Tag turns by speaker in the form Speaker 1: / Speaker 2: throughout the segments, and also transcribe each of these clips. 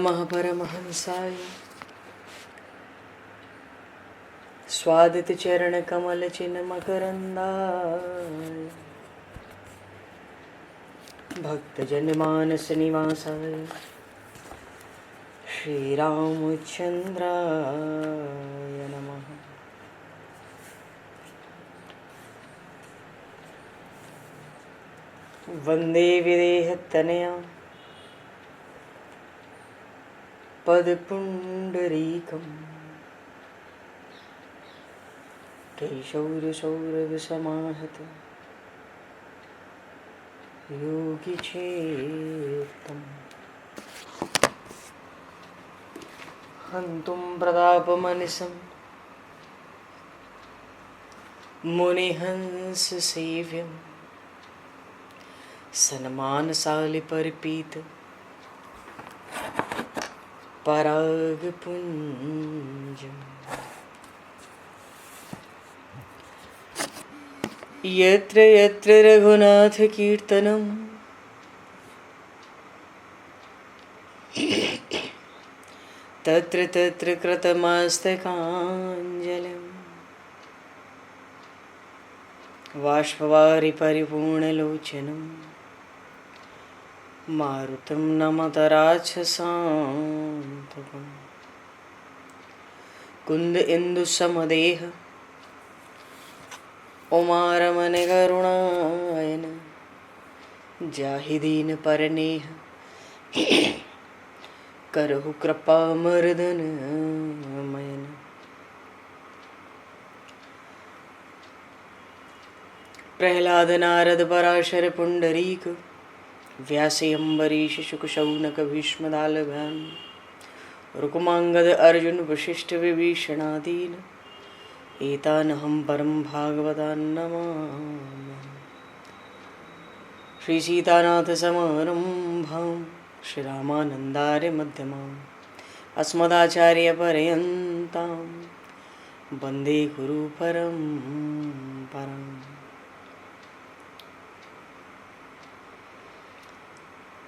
Speaker 1: नमः परमहंसाय स्वादित चरण कमल चिन्ह मकरंदाय भक्तजन मानस निवासाय श्री रामचंद्राय नमः। वंदे विदेहतनया पदपुंडरीकम् केशौरसौरभसमाहत योगिचेत्तम् हन्तुं प्रतापमनिशं मुनिहंससेव्यं सन्मानशालिपरिपीत परागपुञ्जम् यत्र यत्र रघुनाथकीर्तनं तत्र तत्र कृतमस्तकाञ्जलिं बाष्पवारि परिपूर्णलोचनं मारुतं नमत राक्षसान्तकम् कुन्द इंदुसमदेह उमारमण करुणायन जाहि दीन परनेह करहु कृपा मर्दन मयन। प्रहलाद नारद पराशर पुंडरीक व्यासे अम्बरीश शुक शौनक भीष्म दालभ्याम रुक्मांगद अर्जुन वशिष्ठ विभीषणादीन एतानहं परम भागवतान् नमामि। श्री सीतानाथ समारंभां श्री रामानन्दार्य मध्यमाम् अस्मदाचार्य पर्यन्तां वन्दे गुरु परम्पराम्।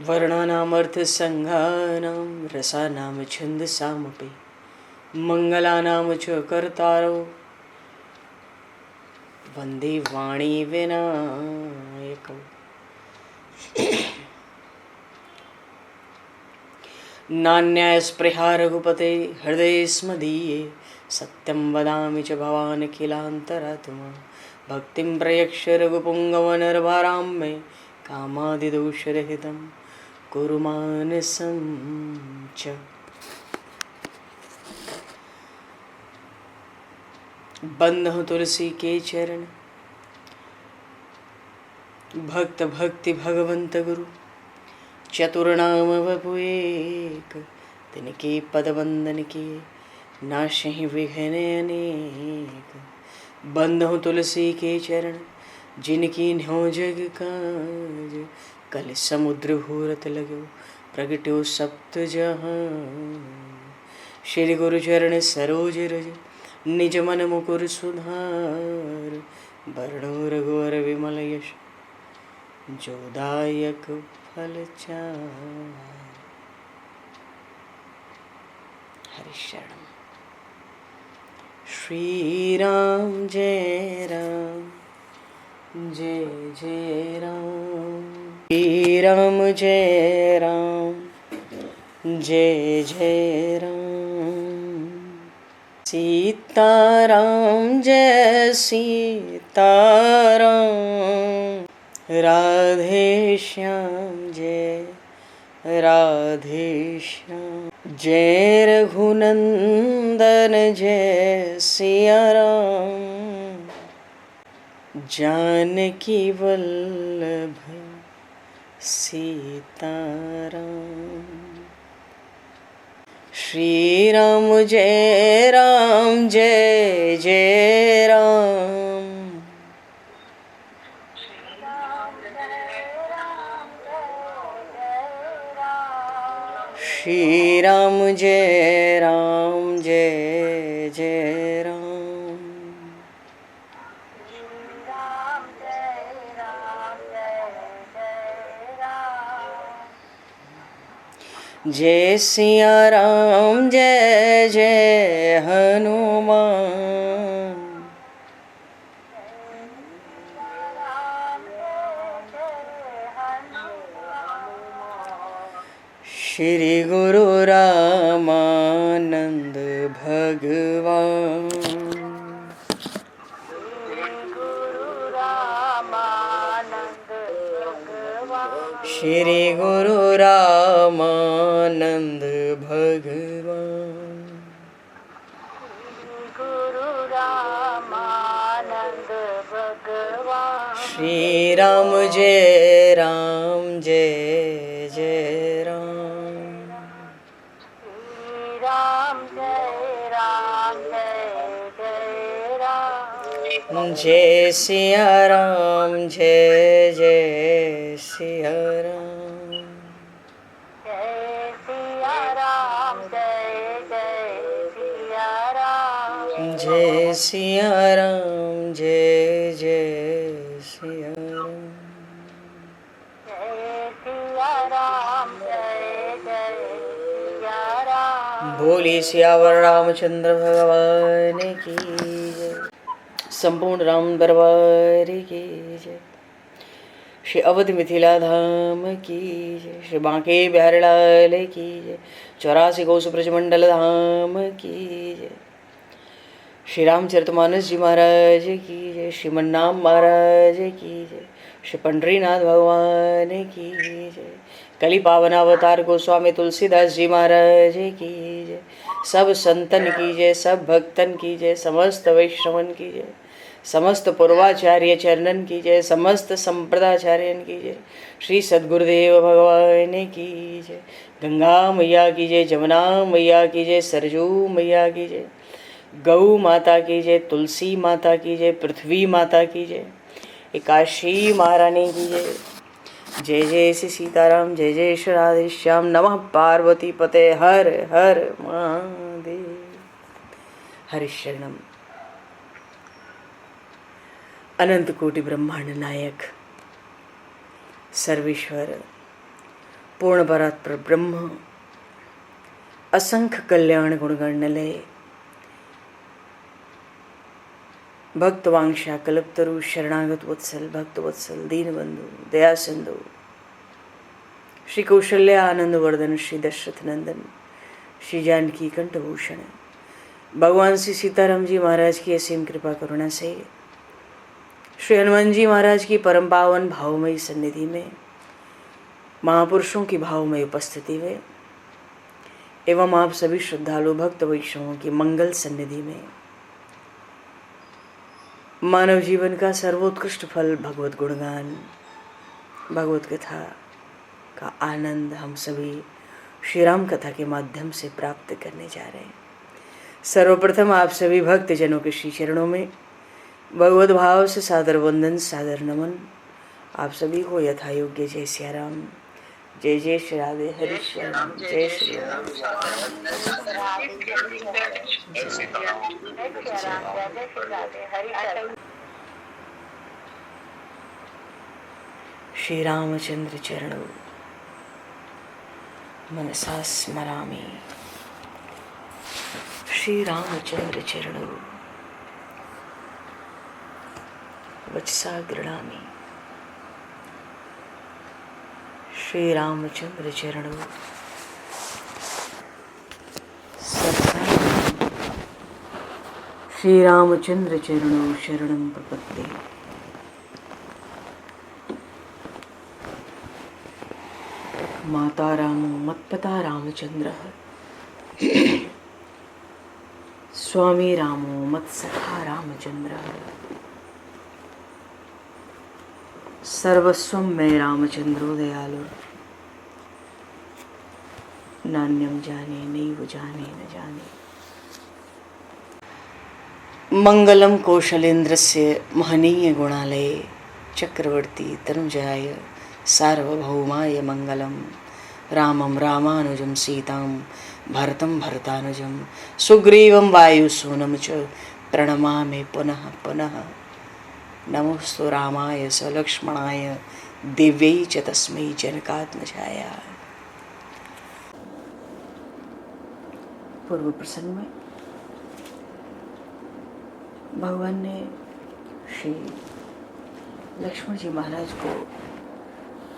Speaker 1: वर्णानामर्थसङ्घानां रसानां छन्दसामपि मङ्गलानां च कर्तारो वन्दे वाणी विनायकौ। नान्यास्पृहा रघुपते हृदये स्मदीये सत्यं वदामि च भवान् अखिलान्तरात्मा भक्तिं प्रयक्ष रघुपुङ्गवनर्वरां मे कामादिदोषरहितं कुरु मानसं च। बंधु तुलसी के चरण भक्त भक्ति भगवंत गुरु चतुर्नाम वपु एक तिनके पद वंदन के नाशहि विघ्न अनेक। बंधु तुलसी के चरण जिनकी न्यो जग काज कल समुद्र घोरत लगो प्रगट्यो सप्त जहां। श्री गुरु चरण सरोज रज निज मन मुकुर सुधार वर्णो रघुवर विमल यश जोदायक फलचार। हरि शरण। श्री राम जय राम जय जय राम श्री राम जय राम जय जय राम। सीताराम जय सीताराम राधे श्याम जय राधे श्याम। जय रघुनंदन जय सिया राम जानकी वल्लभ सीताराम। श्री राम जय जय राम श्री राम जय जय राम। जय सिया राम जय जय हनुमान। श्री गुरु रामानंद भगवान। श्री गुरु रामानंद भगवान। श्री राम जय जय राम। जय सिया राम जय जय सिया राम। जय सिया राम जय जय सिया राम। बोली सियावर रामचंद्र भगवान की जय। संपूर्ण राम दरबार की जय। श्री अवध मिथिला धाम की जय। श्री बांके बिहारी लाल की जय। 84 कोस ब्रजमंडल धाम की जय। श्री रामचरितमानस जी महाराज की जय। श्रीमन्नाम महाराज की जय। श्री पंडरीनाथ भगवान की जय। कली पावन अवतार गोस्वामी तुलसीदास जी महाराज की जय। सब संतन की जय, सब भक्तन की जय, समस्त वैष्णवन की जय, समस्त पूर्वाचार्य चरणन की जय, समस्त संप्रदाचार्यन की जय। श्री सद्गुरुदेव भगवान की जय। गंगा मैया की जय, जमुना मैया की जय, सरजू मैया की जय, गौ माता की जय, तुलसी माता की जय, पृथ्वी माता की जय, एकाशी महारानी की जय। जय जय श्री सीताराम, जय जय श्री राधे श्याम। नमः पार्वती पते हर हर महादेव। हरिशरणम। अनंत कोटि ब्रह्मांड नायक सर्वेश्वर पूर्ण परात्पर ब्रह्म असंख्य कल्याण गुणगणलय भक्तवांशा कल्पतरु शरणागत वत्सल भक्तवत्सल दीनबंधु दया सिंधु श्री कौशल्य आनंद वर्धन श्री दशरथ नंदन श्री जानकी कंठभूषण भगवान श्री सीताराम जी महाराज की असीम कृपा करुणा से श्री हनुमान जी महाराज की परम पावन भावमयी सन्निधि में महापुरुषों की भावमयी उपस्थिति में एवं आप सभी श्रद्धालु भक्त वैष्णवों की मंगल सन्निधि में मानव जीवन का सर्वोत्कृष्ट फल भगवत गुणगान भगवत कथा का आनंद हम सभी श्री राम कथा के माध्यम से प्राप्त करने जा रहे हैं। सर्वप्रथम आप सभी भक्त जनों के श्री चरणों में भगवत भाव से सादर वंदन सादर नमन। आप सभी को यथा योग्य जय सिया राम, जय जय श्री राधे हरि श्याम, जय श्री राम। श्री रामचंद्र चरणौ मनसा स्मरामि। श्री रामचंद्र चरणौ वचसा गृह्णामि। श्री रामचंद्र चरणौ श्री रामचंद्र चरणौ शरणं प्रपद्ये। माता रामो मत्पिता रामचंद्रः स्वामी रामो मत्सखा रामचंद्रः सर्वस्वं मे रामचंद्रो दयालु नान्यं जाने नैव जाने न जाने। मंगलम कौशलेन्द्रस्य महनीय गुणालये चक्रवर्ती तनुजाय सार्वभौमाय मंगलम। रामं रामानुजं सीतां भरतं भरतानुजं सुग्रीवं वायुसूनं च प्रणमामि पुनः पुनः। नमोस्तु रामाय सलक्ष्मणाय दिव्यै च तस्मै जनकात्मजाय। पूर्व प्रसंग में भगवान ने श्री लक्ष्मण जी महाराज को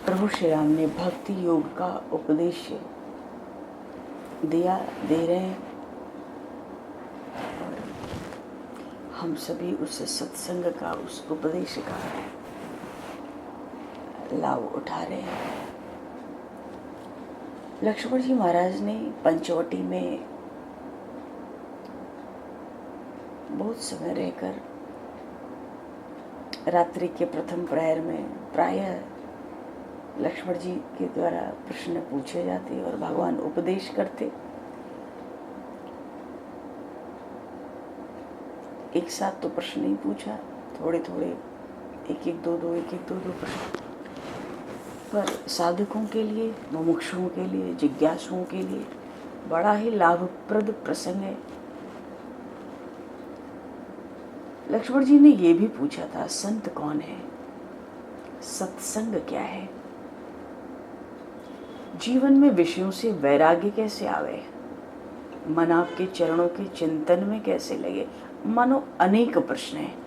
Speaker 1: प्रभु श्री राम ने भक्ति योग का उपदेश दिया, दे रहे हैं। और हम सभी उस सत्संग का, उस उपदेश का लाभ उठा रहे हैं। लक्ष्मण जी महाराज ने पंचवटी में बहुत समय रहकर रात्रि के प्रथम प्रहर में प्रायः लक्ष्मण जी के द्वारा प्रश्न पूछे जाते और भगवान उपदेश करते। एक साथ तो प्रश्न नहीं पूछा, थोड़े थोड़े, एक एक दो दो प्रश्न, पर साधकों के लिए, मुमुक्षुओं के लिए, जिज्ञासुओं के लिए बड़ा ही लाभप्रद प्रसंग है। लक्ष्मण जी ने ये भी पूछा था, संत कौन है, सत्संग क्या है, जीवन में विषयों से वैराग्य कैसे आवे, मन आपके चरणों के चिंतन में कैसे लगे। मानो अनेक प्रश्न हैं।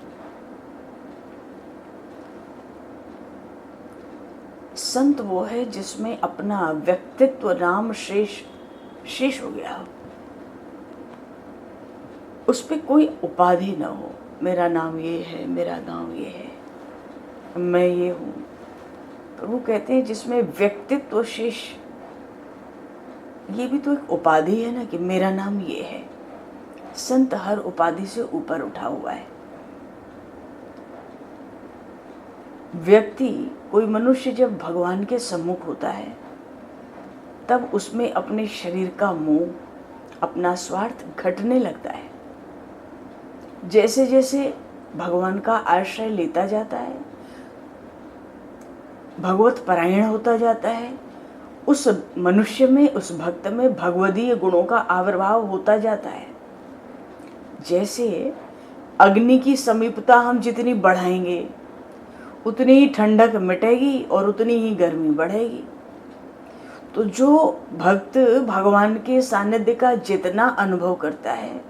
Speaker 1: संत वो है जिसमें अपना व्यक्तित्व नाम शेष हो गया हो, उस पे कोई उपाधि न हो। मेरा नाम ये है, मेरा नाम ये है, मैं ये हूं। प्रभु कहते हैं जिसमें व्यक्तित्व शेष, ये भी तो एक उपाधि है ना कि मेरा नाम ये है। संत हर उपाधि से ऊपर उठा हुआ है। व्यक्ति, कोई मनुष्य जब भगवान के सम्मुख होता है तब उसमें अपने शरीर का मोह, अपना स्वार्थ घटने लगता है। जैसे जैसे भगवान का आश्रय लेता जाता है, भगवत परायण होता जाता है, उस मनुष्य में, उस भक्त में भगवदीय गुणों का आविर्भाव होता जाता है। जैसे अग्नि की समीपता हम जितनी बढ़ाएंगे उतनी ही ठंडक मिटेगी और उतनी ही गर्मी बढ़ेगी। तो जो भक्त भगवान के सानिध्य का जितना अनुभव करता है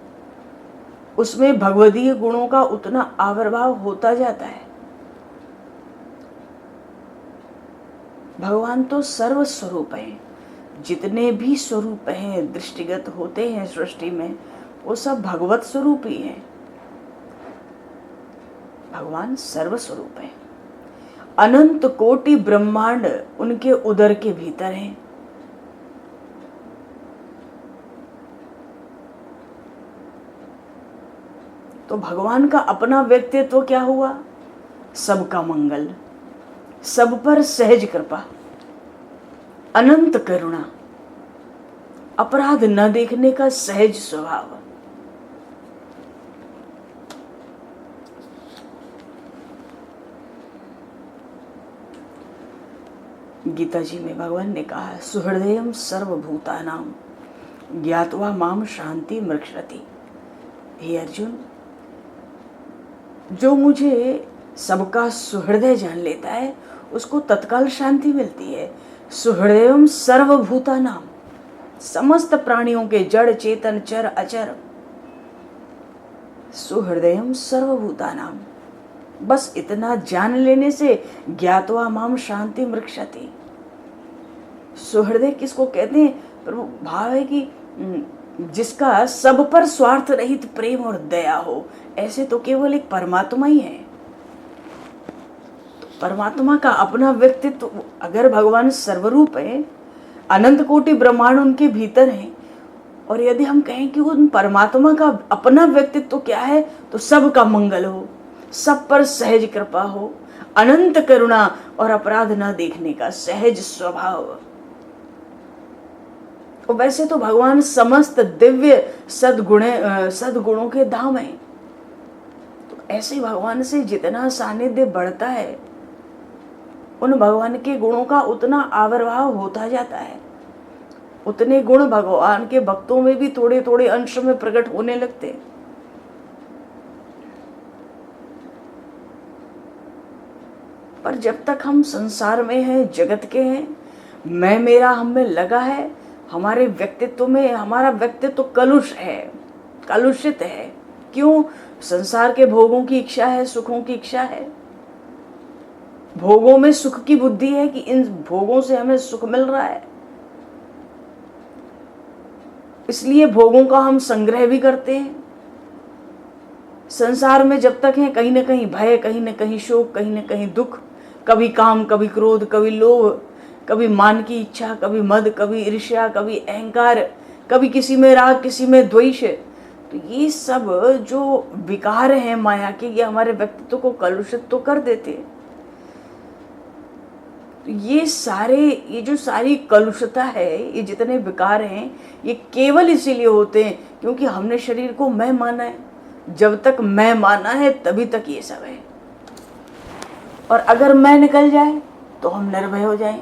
Speaker 1: उसमें भगवदीय गुणों का उतना आविर्भाव होता जाता है। भगवान तो सर्व स्वरूप है। जितने भी स्वरूप हैं, दृष्टिगत होते हैं सृष्टि में, वो सब भगवत स्वरूप ही हैं। भगवान सर्व स्वरूप है। अनंत कोटि ब्रह्मांड उनके उदर के भीतर हैं। तो भगवान का अपना व्यक्तित्व क्या हुआ? सबका मंगल, सब पर सहज कृपा, अनंत करुणा, अपराध न देखने का सहज स्वभाव। गीता जी में भगवान ने कहा, सुहृदयम सर्वभूतानां ज्ञात्वा माम शांति मृक्षति। हे अर्जुन, जो मुझे सबका सुहृदय जान लेता है उसको तत्काल शांति मिलती है। सुहृदयम सर्वभूतानां, समस्त प्राणियों के, जड़ चेतन चर अचर। सुहृदयम सर्वभूतानां, बस इतना जान लेने से ज्ञात्वा माम शांति मृक्षति। सुहृदय किसको कहते हैं? प्रभु भाव है कि जिसका सब पर स्वार्थ रहित प्रेम और दया हो। ऐसे तो केवल एक परमात्मा ही है। तो परमात्मा का अपना व्यक्तित्व, अगर भगवान सर्वरूप है, अनंत कोटि ब्रह्मांड उनके भीतर है, और यदि हम कहें कि उन परमात्मा का अपना व्यक्तित्व क्या है, तो सबका मंगल हो, सब पर सहज कृपा हो, अनंत करुणा और अपराध न देखने का सहज स्वभाव। और वैसे तो भगवान समस्त दिव्य सद्गुणों के धाम है। तो ऐसे भगवान से जितना सानिध्य बढ़ता है, उन भगवान के गुणों का उतना आविर्भाव होता जाता है। उतने गुण भगवान के भक्तों में भी थोड़े थोड़े अंश में प्रकट होने लगते हैं। पर जब तक हम संसार में हैं, जगत के हैं, मैं मेरा हम में लगा है, हमारे व्यक्तित्व में, हमारा व्यक्तित्व कलुष है, कलुषित है। क्यों? संसार के भोगों की इच्छा है, सुखों की इच्छा है। भोगों में सुख की बुद्धि है कि इन भोगों से हमें सुख मिल रहा है, इसलिए भोगों का हम संग्रह भी करते हैं। संसार में जब तक है, कहीं न कहीं भय, कहीं न कहीं शोक, कहीं न कहीं दुख, कभी काम, कभी क्रोध, कभी लोभ, कभी मान की इच्छा, कभी मद, कभी ईर्ष्या, कभी अहंकार, कभी किसी में राग, किसी में द्वेष। तो ये सब जो विकार हैं माया के, ये हमारे व्यक्तित्व को कलुषित तो कर देते हैं। तो ये जो सारी कलुषता है, ये जितने विकार हैं, ये केवल इसीलिए होते हैं क्योंकि हमने शरीर को मैं माना है। जब तक मैं माना है तभी तक ये सब है, और अगर मैं निकल जाए तो हम निर्भय हो जाएं।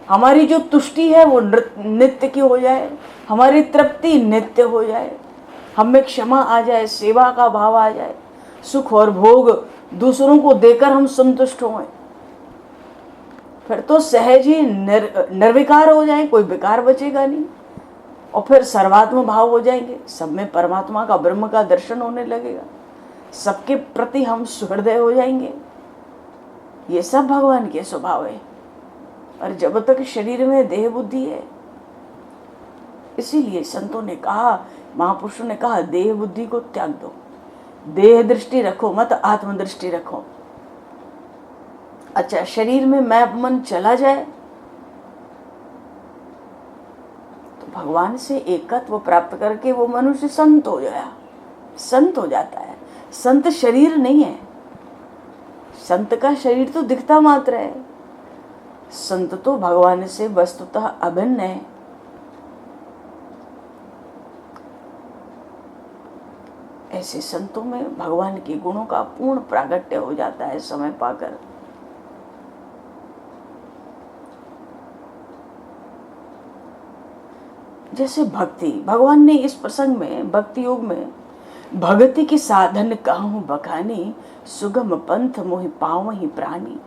Speaker 1: हमारी जो तुष्टि है वो नित्य की हो जाए, हमारी तृप्ति नित्य हो जाए, हम में क्षमा आ जाए, सेवा का भाव आ जाए, सुख और भोग दूसरों को देकर हम संतुष्ट हों, फिर तो सहज ही निर्विकार हो जाए, कोई विकार बचेगा नहीं, और फिर सर्वात्म भाव हो जाएंगे। सब में परमात्मा का, ब्रह्म का दर्शन होने लगेगा, सबके प्रति हम सुहृदय हो जाएंगे। ये सब भगवान के स्वभाव है। और जब तक शरीर में देह बुद्धि है, इसीलिए संतों ने कहा, महापुरुषों ने कहा, देह बुद्धि को त्याग दो, देह दृष्टि रखो, मत आत्मदृष्टि रखो। अच्छा, शरीर में मैं मन चला जाए तो भगवान से एकत्व प्राप्त करके वो मनुष्य संत हो जाता है। संत शरीर नहीं है, संत का शरीर तो दिखता मात्र है, संत तो भगवान से वस्तुतः अभिन्न है। ऐसे संतों में भगवान के गुणों का पूर्ण प्रागट्य हो जाता है समय पाकर। जैसे भक्ति, भगवान ने इस प्रसंग में, भक्ति योग में, भगति की साधन कहूँ बखानी, सुगम पंथ मोहि पावहि प्राणी,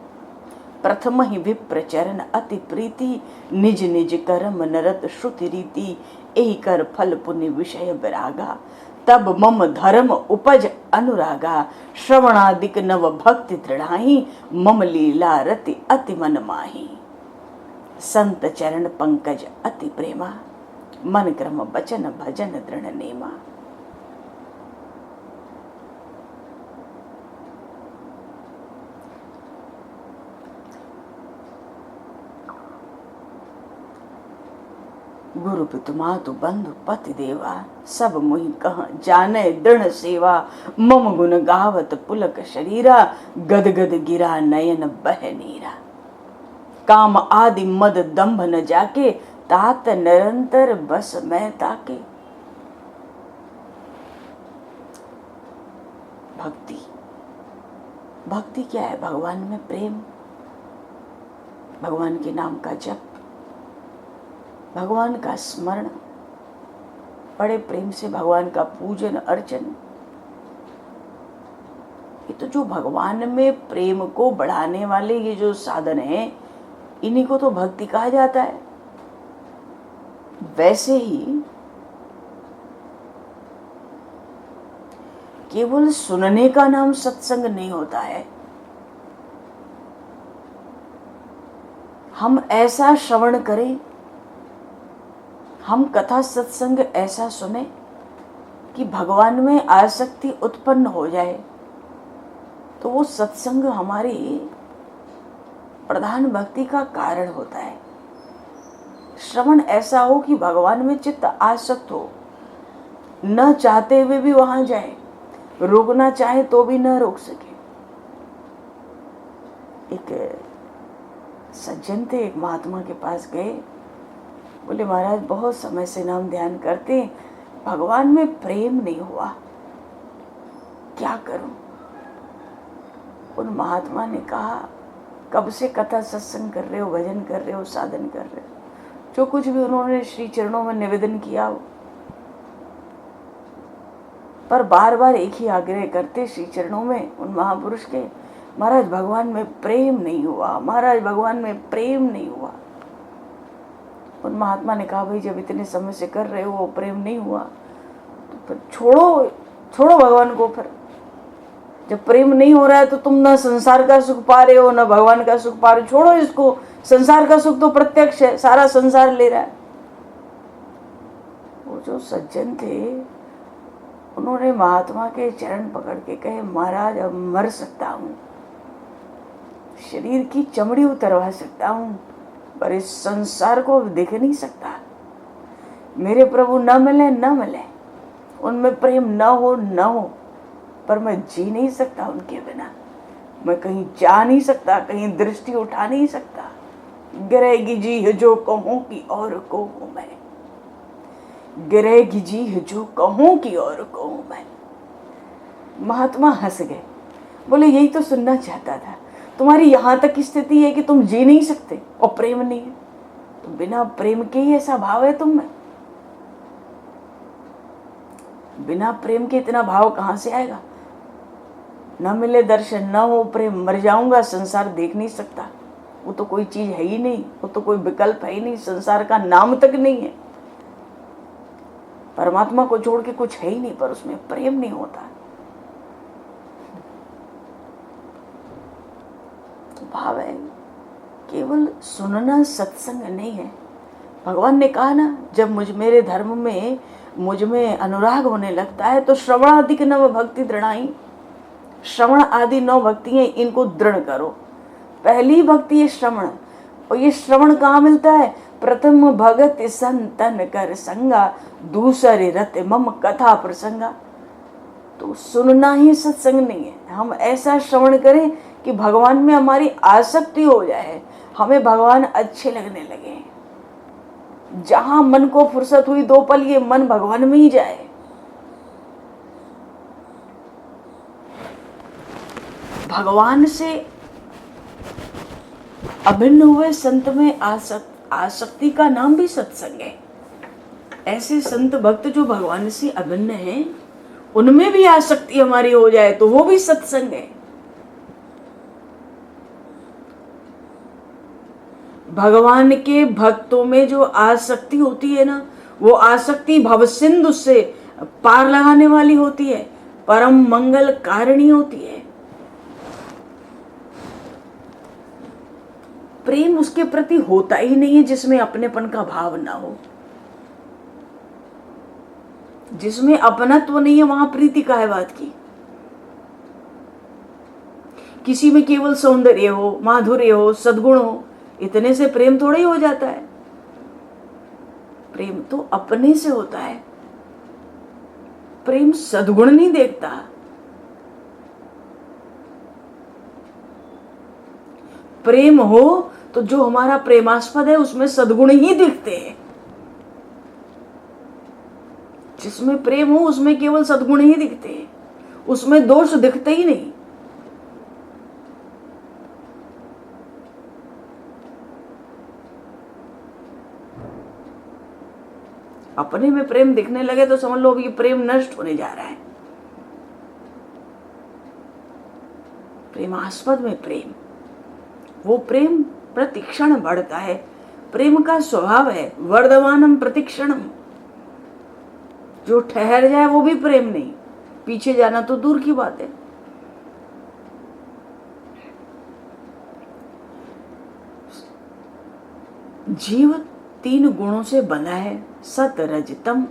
Speaker 1: प्रथम ही विप्र चरण अति प्रीति, निज निज कर्म नरत श्रुति रीति, एहि कर फल पुण्य विषय विरागा, तब मम धर्म उपज अनुरागा, श्रवणादिक नव भक्ति दृढ़ाही, मम लीला रति अति मन माही, संत चरण पंकज अति प्रेमा, मन क्रम बचन भजन दृढ़ नेमा। गुरु पितु मातु बंधु पति देवा, सब मुहि कह जाने दृढ़ सेवा, मम गुण गावत पुलक शरीरा, गद गद गिरा नयन बह नीरा, काम आदि मद दंभ न जाके, तात निरंतर बस मैं ताके। भक्ति, भक्ति क्या है? भगवान में प्रेम, भगवान के नाम का जप, भगवान का स्मरण, बड़े प्रेम से भगवान का पूजन अर्चन। ये तो जो भगवान में प्रेम को बढ़ाने वाले ये जो साधन हैं, इन्हीं को तो भक्ति कहा जाता है। वैसे ही केवल सुनने का नाम सत्संग नहीं होता है। हम ऐसा श्रवण करें, हम कथा सत्संग ऐसा सुने कि भगवान में आसक्ति उत्पन्न हो जाए, तो वो सत्संग हमारी प्रधान भक्ति का कारण होता है। श्रवण ऐसा हो कि भगवान में चित्त आसक्त हो, न चाहते हुए भी वहां जाए, रोकना चाहे तो भी न रोक सके। एक सज्जन थे, एक महात्मा के पास गए, बोले महाराज बहुत समय से नाम ध्यान करते, भगवान में प्रेम नहीं हुआ, क्या करूं? उन महात्मा ने कहा, कब से कथा सत्संग कर रहे हो, भजन कर रहे हो, साधन कर रहे हो, जो कुछ भी उन्होंने श्री चरणों में निवेदन किया, पर बार बार एक ही आग्रह करते श्री चरणों में उन महापुरुष के, महाराज भगवान में प्रेम नहीं हुआ, महाराज भगवान में प्रेम नहीं हुआ। उन महात्मा ने कहा, भाई जब इतने समय से कर रहे हो वो प्रेम नहीं हुआ तो फिर छोड़ो भगवान को। फिर जब प्रेम नहीं हो रहा है तो तुम ना संसार का सुख पा रहे हो ना भगवान का सुख पा रहे हो, छोड़ो इसको। संसार का सुख तो प्रत्यक्ष है, सारा संसार ले रहा है। वो जो सज्जन थे उन्होंने महात्मा के चरण पकड़ के कहे, महाराज अब मर सकता हूँ, शरीर की चमड़ी उतरवा सकता हूँ, पर इस संसार को देख नहीं सकता। मेरे प्रभु न मिले, उनमें प्रेम न हो, पर मैं जी नहीं सकता उनके बिना। मैं कहीं जा नहीं सकता, कहीं दृष्टि उठा नहीं सकता। गिरेगी जी है जो कहूँ कि और को हूँ मैं, गिरेगी जी है जो कहूँ कि और को हूँ मैं। महात्मा हंस गए, बोले यही तो सुनना चाहता था। तुम्हारी यहाँ तक स्थिति है कि तुम जी नहीं सकते और प्रेम नहीं है, तो बिना प्रेम के ही ऐसा भाव है तुम में। बिना प्रेम के इतना भाव कहाँ से आएगा? न मिले दर्शन, न हो प्रेम, मर जाऊंगा, संसार देख नहीं सकता। वो तो कोई चीज है ही नहीं, वो तो कोई विकल्प है ही नहीं, संसार का नाम तक नहीं है। परमात्मा को छोड़ के कुछ है ही नहीं, पर उसमें प्रेम नहीं होता। भाव है, केवल सुनना सत्संग नहीं है। भगवान ने कहा ना, जब मेरे धर्म में मुझ में अनुराग होने लगता है तो श्रवणाधिक नव भक्ति दृढ़ाई, श्रवण आदि 9 भक्ति हैं, इनको दृढ़ करो। पहली भक्ति है श्रवण, और ये श्रवण कहाँ मिलता है? प्रथम भगत संतन कर संगा, दूसरे रत मम कथा प्रसंगा। तो सुनना ही सत्संग नहीं है। हम ऐसा श्रवण करें कि भगवान में हमारी आसक्ति हो जाए, हमें भगवान अच्छे लगने लगे। जहां मन को फुर्सत हुई 2 पल, ये मन भगवान में ही जाए। भगवान से अभिन्न हुए संत में आसक्ति का नाम भी सत्संग है। ऐसे संत भक्त जो भगवान से अभिन्न हैं, उनमें भी आसक्ति हमारी हो जाए तो वो भी सत्संग है। भगवान के भक्तों में जो आसक्ति होती है ना, वो आसक्ति भवसिंधु से पार लगाने वाली होती है, परम मंगल कारिणी होती है। प्रेम उसके प्रति होता ही नहीं है जिसमें अपनेपन का भाव ना हो। जिसमें अपनत्व नहीं है वहां प्रीति का है बात की। किसी में केवल सौंदर्य हो, माधुर्य हो, सद्गुण हो, इतने से प्रेम थोड़ा ही हो जाता है। प्रेम तो अपने से होता है। प्रेम सद्गुण नहीं देखता। प्रेम हो तो जो हमारा प्रेमास्पद है उसमें सद्गुण ही दिखते हैं। जिसमें प्रेम हो उसमें केवल सद्गुण ही दिखते हैं, उसमें दोष दिखते ही नहीं। अपने में प्रेम दिखने लगे तो समझ लो अब ये प्रेम नष्ट होने जा रहा है। प्रेमास्पद में प्रेम, वो प्रेम प्रतिक्षण बढ़ता है। प्रेम का स्वभाव है वर्धमानम प्रतिक्षणम। जो ठहर जाए वो भी प्रेम नहीं, पीछे जाना तो दूर की बात है। जीव 3 गुणों से बना है, सत रज तम।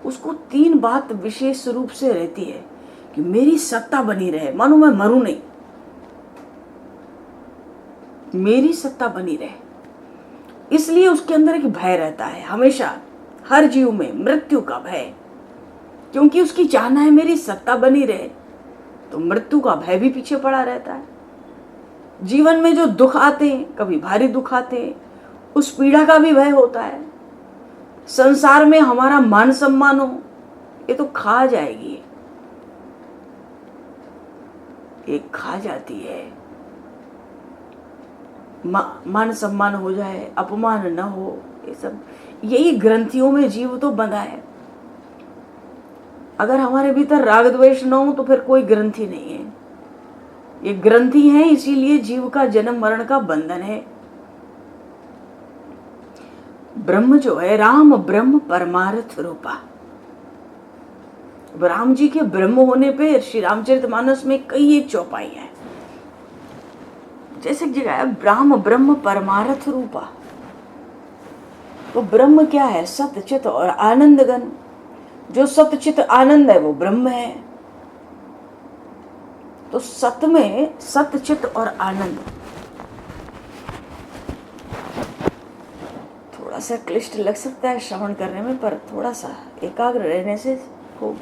Speaker 1: उसको 3 बात विशेष रूप से रहती है कि मेरी सत्ता बनी रहे, मानो मैं मरूं नहीं, मेरी सत्ता बनी रहे। इसलिए उसके अंदर एक भय रहता है हमेशा, हर जीव में मृत्यु का भय, क्योंकि उसकी चाहना है मेरी सत्ता बनी रहे, तो मृत्यु का भय भी पीछे पड़ा रहता है। जीवन में जो दुख आते हैं, कभी भारी दुख आते हैं, उस पीड़ा का भी भय होता है। संसार में हमारा मान सम्मान हो, ये तो खा जाएगी, एक खा जाती है। मान सम्मान हो जाए, अपमान न हो, ये सब यही ग्रंथियों में जीव तो बंधा है। अगर हमारे भीतर राग द्वेष न हो तो फिर कोई ग्रंथि नहीं है। ये ग्रंथि है, इसीलिए जीव का जन्म मरण का बंधन है। ब्रह्म जो है, राम ब्रह्म परमार्थ रूपा। राम जी के ब्रह्म होने पे श्री रामचरितमानस में कई एक चौपाई है। जैसे जगह है राम ब्रह्म परमार्थ रूपा। तो ब्रह्म क्या है? सत चित और आनंद घन। जो सत चित आनंद है वो ब्रह्म है। तो सत में सत चित और आनंद थोड़ा सा क्लिष्ट लग सकता है श्रवण करने में, पर थोड़ा सा एकाग्र रहने से खूब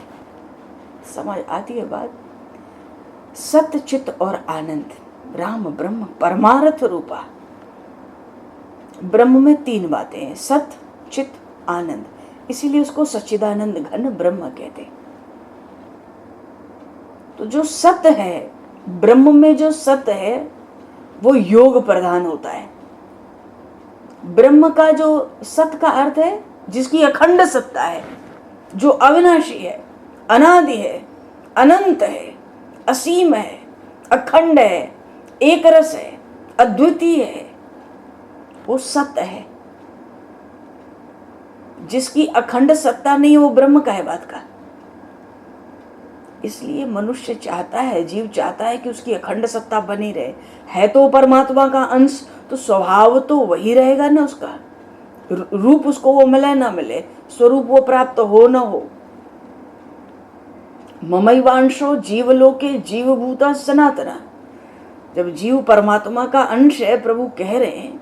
Speaker 1: समझ आती है बात। सत चित और आनंद, राम ब्रह्म परमार्थ रूपा। ब्रह्म में तीन बातें हैं, सत चित आनंद, इसीलिए उसको सच्चिदानंद घन ब्रह्म कहते हैं। तो जो सत है, ब्रह्म में जो सत है वो योग प्रधान होता है। ब्रह्म का जो सत का अर्थ है जिसकी अखंड सत्ता है, जो अविनाशी है, अनादि है, अनंत है, असीम है, अखंड है, एक रस है, अद्वितीय है, वो सत्य है। जिसकी अखंड सत्ता नहीं वो ब्रह्म का है बात का। इसलिए मनुष्य चाहता है, जीव चाहता है कि उसकी अखंड सत्ता बनी रहे। है तो परमात्मा का अंश, तो स्वभाव तो वही रहेगा ना उसका। रूप उसको वो मिले ना मिले, स्वरूप वो प्राप्त हो ना हो। ममैवांशो जीवलोके जीवभूता सनातना। जब जीव परमात्मा का अंश है, प्रभु कह रहे हैं,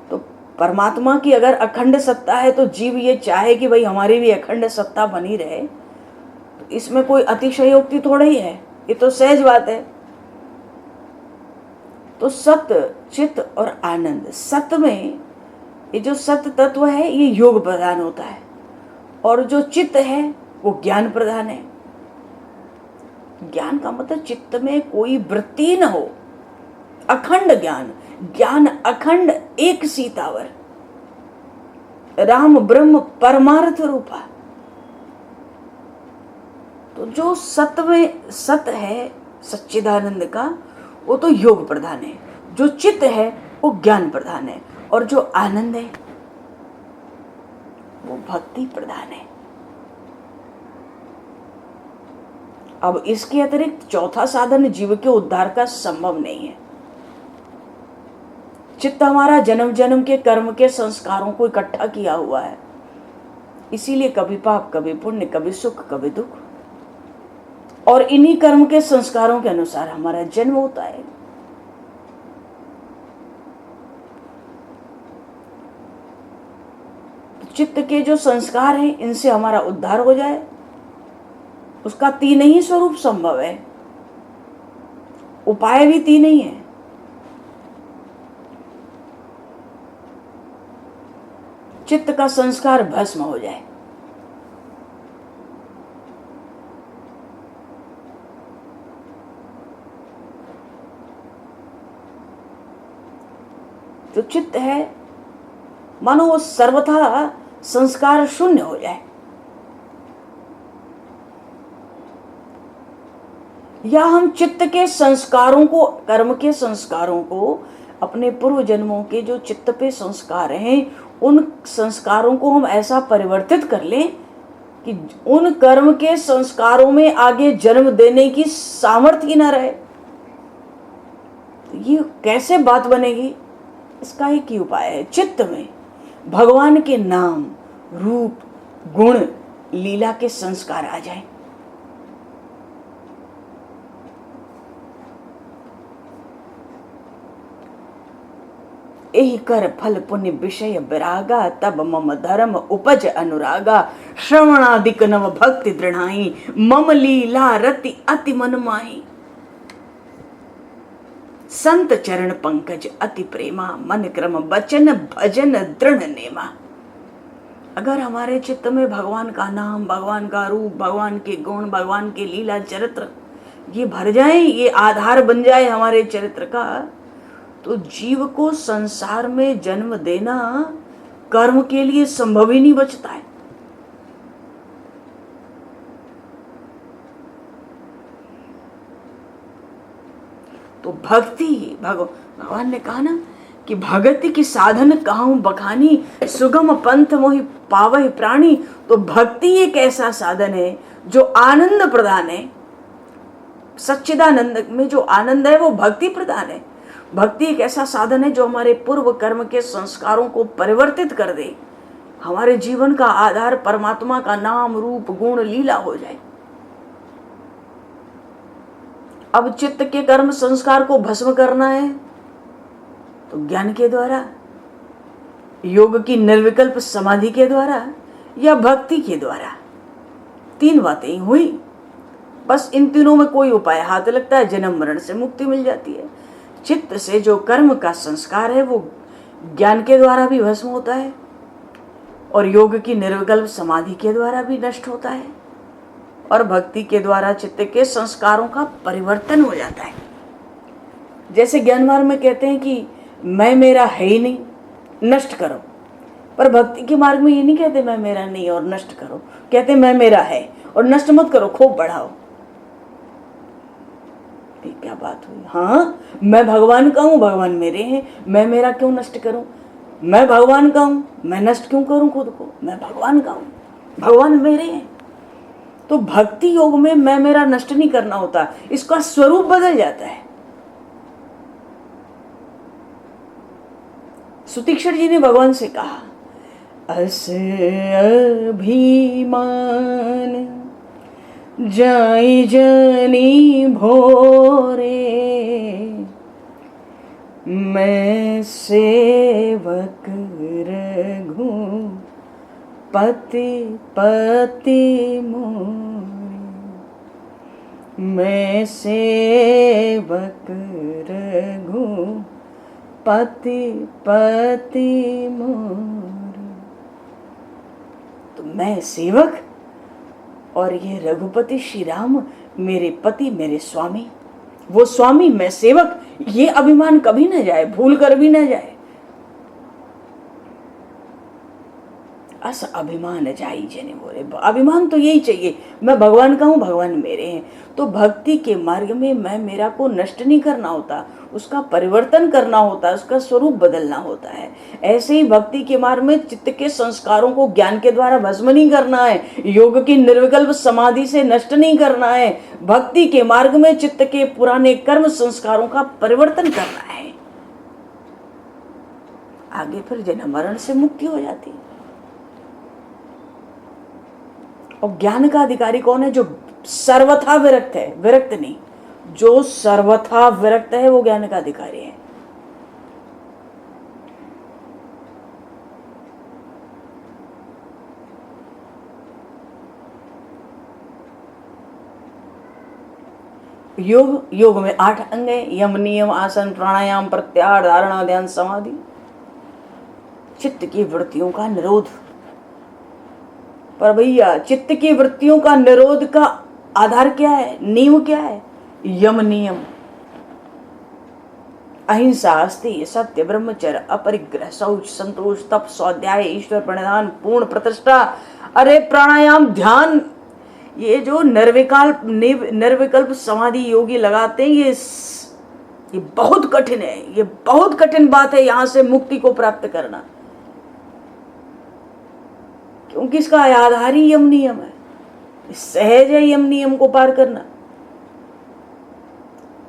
Speaker 1: तो परमात्मा की अगर अखंड सत्ता है तो जीव ये चाहे कि भाई हमारी भी अखंड सत्ता बनी रहे, तो इसमें कोई अतिशयोक्ति थोड़ा ही है, ये तो सहज बात है। तो सत चित और आनंद, सत में ये जो सत तत्व है ये योग प्रधान होता है, और जो चित्त है वो ज्ञान प्रधान है। ज्ञान का मतलब चित्त में कोई वृत्ति न हो, अखंड ज्ञान, ज्ञान अखंड एक सीतावर, राम ब्रह्म परमार्थ रूपा। तो जो सत में सत है सच्चिदानंद का, वो तो योग प्रधान है। जो चित्त है वो ज्ञान प्रधान है, और जो आनंद है वो भक्ति प्रधान है। अब इसके अतिरिक्त चौथा साधन जीव के उद्धार का संभव नहीं है। चित्त हमारा जन्म जन्म के कर्म के संस्कारों को इकट्ठा किया हुआ है, इसीलिए कभी पाप, कभी पुण्य, कभी सुख, कभी दुख, और इन्हीं कर्म के संस्कारों के अनुसार हमारा जन्म होता है। चित्त के जो संस्कार हैं इनसे हमारा उद्धार हो जाए, उसका तीन ही स्वरूप संभव है, उपाय भी तीन ही है। चित्त का संस्कार भस्म हो जाए, जो चित्त है मानो वो सर्वथा संस्कार शून्य हो जाए, या हम चित्त के संस्कारों को, कर्म के संस्कारों को, अपने पूर्व जन्मों के जो चित्त पे संस्कार हैं उन संस्कारों को हम ऐसा परिवर्तित कर लें कि उन कर्म के संस्कारों में आगे जन्म देने की सामर्थ्य ही ना रहे। तो ये कैसे बात बनेगी? इसका एक ही उपाय है, चित्त में भगवान के नाम, रूप, गुण, लीला के संस्कार आ जाएं। एहि कर फल पुण्य विषय विरागा, तब मम धर्म उपज अनुरागा। श्रवणादिक नव भक्ति दृढ़ाई, मम लीला रति अति मन माही। संत चरण पंकज अति प्रेमा, मन क्रम बचन भजन दृढ़ नेमा। अगर हमारे चित्त में भगवान का नाम, भगवान का रूप, भगवान के गुण, भगवान के लीला चरित्र ये भर जाए, ये आधार बन जाए हमारे चरित्र का, तो जीव को संसार में जन्म देना कर्म के लिए संभव ही नहीं बचता है। तो भक्ति, भगवान ने कहा ना कि भगति की साधन कहूँ बखानी, सुगम पंथ मोहि पावहि प्राणी। तो भक्ति एक ऐसा साधन है जो आनंद प्रदान है। सच्चिदानंद में जो आनंद है वो भक्ति प्रदान है। भक्ति एक ऐसा साधन है जो हमारे पूर्व कर्म के संस्कारों को परिवर्तित कर दे, हमारे जीवन का आधार परमात्मा का नाम रूप गुण लीला हो जाए। अब चित्त के कर्म संस्कार को भस्म करना है तो ज्ञान के द्वारा, योग की निर्विकल्प समाधि के द्वारा या भक्ति के द्वारा। तीन बातें ही हुई, बस इन तीनों में कोई उपाय हाथ लगता है, जन्म मरण से मुक्ति मिल जाती है। चित्त से जो कर्म का संस्कार है वो ज्ञान के द्वारा भी भस्म होता है और योग की निर्विकल्प समाधि के द्वारा भी नष्ट होता है और भक्ति के द्वारा चित्त के संस्कारों का परिवर्तन हो जाता है। जैसे ज्ञान मार्ग में कहते हैं कि मैं मेरा है ही नहीं, नष्ट करो, पर भक्ति के मार्ग में ये नहीं कहते मैं मेरा नहीं और नष्ट करो, कहते मैं मेरा है और नष्ट मत करो, खूब बढ़ाओ। ये क्या बात हुई? हाँ, मैं भगवान का हूं, भगवान मेरे हैं, मैं मेरा क्यों नष्ट करूं? मैं भगवान का हूं, मैं नष्ट क्यों करूं खुद को? मैं भगवान का हूं, भगवान मेरे हैं। तो भक्ति योग में मैं मेरा नष्ट नहीं करना होता, इसका स्वरूप बदल जाता है। सुतीक्षर जी ने भगवान से कहा, अस अभिमान जाई जनी भोरे, मैं सेवक रघु पति पति मोरे, मैं सेवक रघु पति पति मोरे। तो मैं सेवक और ये रघुपति श्री राम मेरे पति, मेरे स्वामी, वो स्वामी मैं सेवक, ये अभिमान कभी न जाए, भूल कर भी न जाए। अस अभिमान जाई जने बोले, अभिमान तो यही चाहिए, मैं भगवान का हूं, भगवान मेरे हैं। तो भक्ति के मार्ग में मैं मेरा को नष्ट नहीं करना होता, उसका परिवर्तन करना होता है, उसका स्वरूप बदलना होता है। ऐसे ही भक्ति के मार्ग में चित्त के संस्कारों को ज्ञान के द्वारा भस्म नहीं करना है, योग की निर्विकल्प समाधि से नष्ट नहीं करना है। भक्ति के मार्ग में चित्त के पुराने कर्म संस्कारों का परिवर्तन करना है। आगे फिर जन्म मरण से मुक्ति हो जाती है। और ज्ञान का अधिकारी कौन है? जो सर्वथा विरक्त है, विरक्त नहीं, जो सर्वथा विरक्त है वो ज्ञान का अधिकारी है। योग में 8 अंग है, यम नियम आसन प्राणायाम प्रत्याहार धारणा ध्यान समाधि। चित्त की वृत्तियों का निरोध। पर भैया चित्त की वृत्तियों का निरोध का आधार क्या है, नियम क्या है? यम नियम, अहिंसा, अस्ति, सत्य, ब्रह्मचर्य, अपरिग्रह, शौच, संतोष, तप, स्वाध्याय, ईश्वर प्रणिधान, पूर्ण प्रतिष्ठा। अरे प्राणायाम, ध्यान, ये जो निर्विकल्प समाधि योगी लगाते हैं, ये बहुत कठिन है, ये बहुत कठिन बात है यहां से मुक्ति को प्राप्त करना, क्योंकि इसका आधार ही यम नियम है। सहज है यम नियम को पार करना।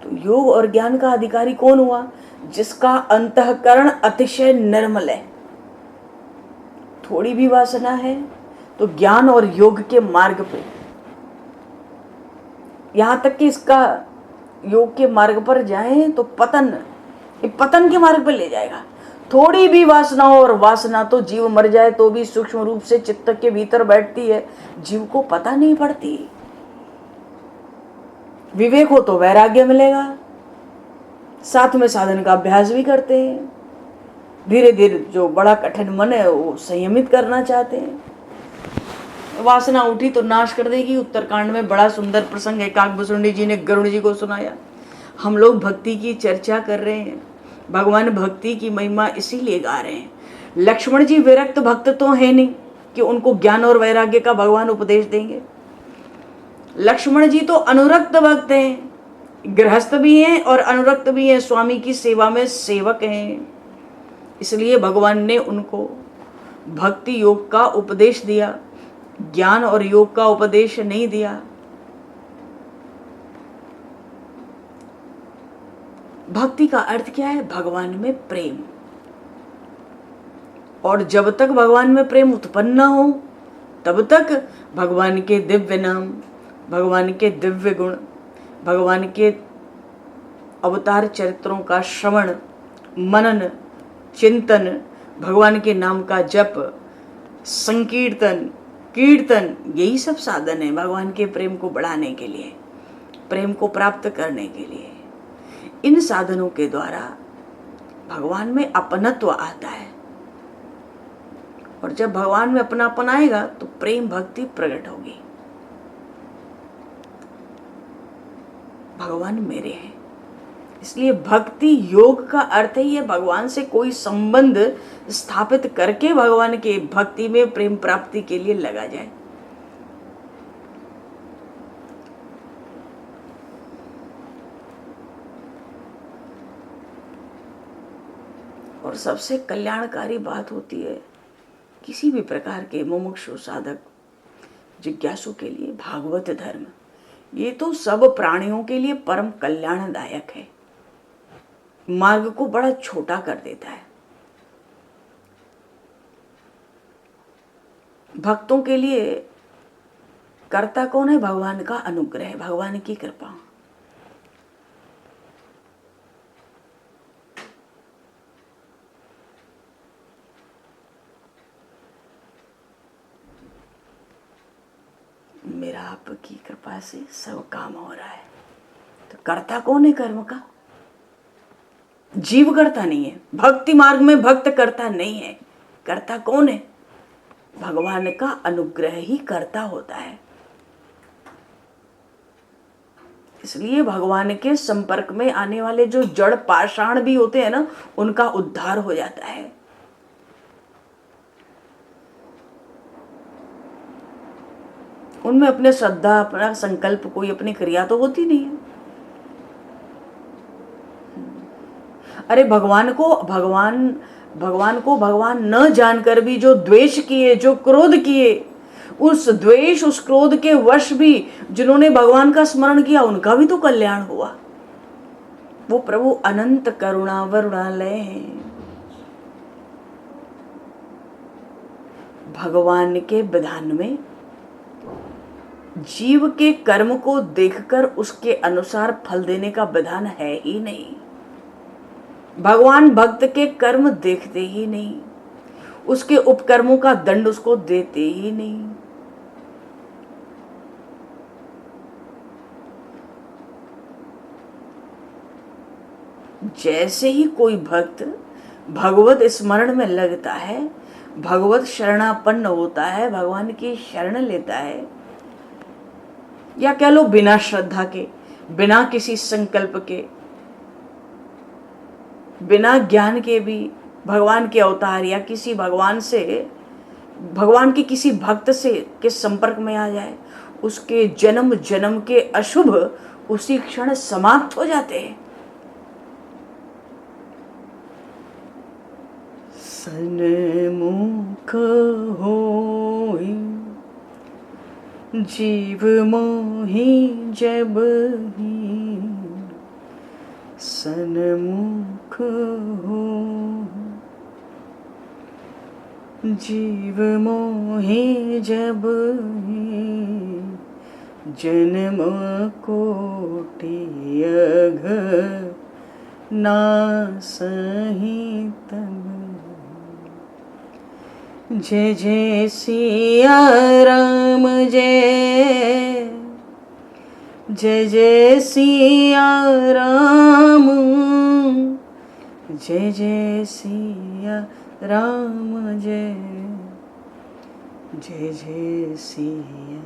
Speaker 1: तो योग और ज्ञान का अधिकारी कौन हुआ? जिसका अंतःकरण अतिशय निर्मल है। थोड़ी भी वासना है तो ज्ञान और योग के मार्ग पे, यहां तक कि इसका योग के मार्ग पर जाए तो पतन के मार्ग पर ले जाएगा। थोड़ी भी वासना हो, और वासना तो जीव मर जाए तो भी सूक्ष्म रूप से चित्त के भीतर बैठती है, जीव को पता नहीं पड़ती। विवेक हो तो वैराग्य मिलेगा, साथ में साधन का अभ्यास भी करते हैं। धीरे धीरे जो बड़ा कठिन मन है वो संयमित करना चाहते हैं। वासना उठी तो नाश कर देगी। उत्तरकांड में बड़ा सुंदर प्रसंग है, काकभूषुंडी जी ने गरुड़ जी को सुनाया। हम लोग भक्ति की चर्चा कर रहे हैं, भगवान भक्ति की महिमा इसीलिए गा रहे हैं। लक्ष्मण जी विरक्त भक्त तो है नहीं कि उनको ज्ञान और वैराग्य का भगवान उपदेश देंगे। लक्ष्मण जी तो अनुरक्त भक्त हैं, गृहस्थ भी हैं और अनुरक्त भी हैं, स्वामी की सेवा में सेवक हैं। इसलिए भगवान ने उनको भक्ति योग का उपदेश दिया, ज्ञान और योग का उपदेश नहीं दिया। भक्ति का अर्थ क्या है? भगवान में प्रेम। और जब तक भगवान में प्रेम उत्पन्न न हो तब तक भगवान के दिव्य नाम, भगवान के दिव्य गुण, भगवान के अवतार चरित्रों का श्रवण, मनन, चिंतन, भगवान के नाम का जप, संकीर्तन, कीर्तन, यही सब साधन है भगवान के प्रेम को बढ़ाने के लिए, प्रेम को प्राप्त करने के लिए। इन साधनों के द्वारा भगवान में अपनत्व आता है, और जब भगवान में अपनापन आएगा तो प्रेम भक्ति प्रकट होगी। भगवान मेरे हैं, इसलिए भक्ति योग का अर्थ ही है भगवान से कोई संबंध स्थापित करके भगवान के भक्ति में प्रेम प्राप्ति के लिए लगा जाए। और सबसे कल्याणकारी बात होती है किसी भी प्रकार के मुमुक्षु साधक जिज्ञासु के लिए भागवत धर्म, ये तो सब प्राणियों के लिए परम कल्याणदायक है। मार्ग को बड़ा छोटा कर देता है। भक्तों के लिए कर्ता कौन है? भगवान का अनुग्रह, भगवान की कृपा। मेरा आपकी कृपा से सब काम हो रहा है। तो कर्ता कौन है कर्म का? जीव करता नहीं है। भक्ति मार्ग में भक्त करता नहीं है। कर्ता कौन है? भगवान का अनुग्रह ही कर्ता होता है। इसलिए भगवान के संपर्क में आने वाले जो जड़ पाषाण भी होते हैं ना, उनका उद्धार हो जाता है। उनमें अपने श्रद्धा, अपना संकल्प, कोई अपनी क्रिया तो होती नहीं है। अरे भगवान को भगवान न जानकर भी जो द्वेष किए, जो क्रोध किए, उस द्वेष उस क्रोध के वश भी जिन्होंने भगवान का स्मरण किया, उनका भी तो कल्याण हुआ। वो प्रभु अनंत करुणा वरुणालय हैं। भगवान के विधान में जीव के कर्म को देखकर उसके अनुसार फल देने का विधान है ही नहीं। भगवान भक्त के कर्म देखते ही नहीं, उसके उपकर्मों का दंड उसको देते ही नहीं। जैसे ही कोई भक्त भगवत स्मरण में लगता है, भगवत शरणापन्न होता है, भगवान की शरण लेता है, या कह लो बिना श्रद्धा के, बिना किसी संकल्प के, बिना ज्ञान के भी भगवान के अवतार या किसी भगवान के किसी भक्त से के संपर्क में आ जाए, उसके जन्म जन्म के अशुभ उसी क्षण समाप्त हो जाते हैं। सन्मुख होई जीव मोहि जब ही, सन्मुख हो जीव मोहि जब ही, जन्म कोटि अघ नासहि तब। जय जय सिया राम, जय जय जय सिया राम, जय जय सिया राम, जय जय जय सिया।